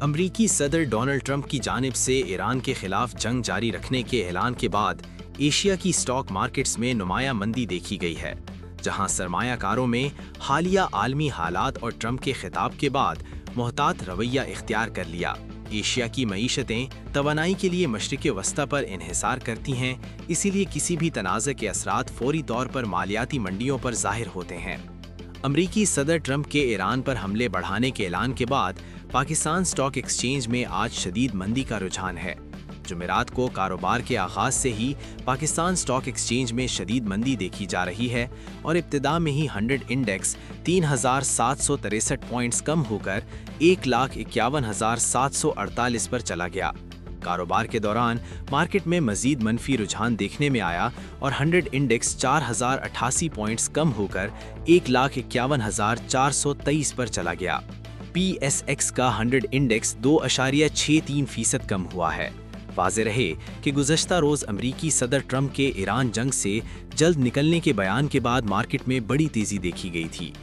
अमरीकी सदर Donald Trump की जानिब से ईरान के खिलाफ जंग जारी रखने के ऐलान के बाद एशिया की स्टॉक मार्केट्स में नुमाया मंदी देखी गई है, जहां सरमायाकारों में हालिया आलमी हालात और ट्रंप के खिताब के बाद मोहतात रवैया इख्तियार कर लिया। एशिया की मईशतें तवानाई के लिए मशरिक़ वस्ता पर इन्हिसार करती हैं, इसीलिए किसी भी तनाज़े के असरात फौरी तौर पर मालियाती मंडियों पर ज़ाहिर होते हैं। अमरीकी सदर ट्रंप के ईरान पर हमले बढ़ाने के ऐलान के बाद पाकिस्तान स्टॉक एक्सचेंज में आज शदीद मंदी का रुझान है। जुमेरात को कारोबार के आगाज से ही पाकिस्तान स्टॉक एक्सचेंज में शदीद मंदी देखी जा रही है और इब्तिदा में ही 100 इंडेक्स 3,763 पॉइंट्स कम होकर 1,51,748 पर चला गया। कारोबार के दौरान मार्केट में मजीद मनफी रुझान देखने में आया और 100 इंडेक्स 4,088 पॉइंट्स कम होकर 1,51,423 पर चला गया। PSX का 100 इंडेक्स 2.63% कम हुआ है। वाज़ेह रहे कि गुज़श्ता रोज़ अमरीकी सदर ट्रंप के ईरान जंग से जल्द निकलने के बयान के बाद मार्केट में बड़ी तेज़ी देखी गई थी।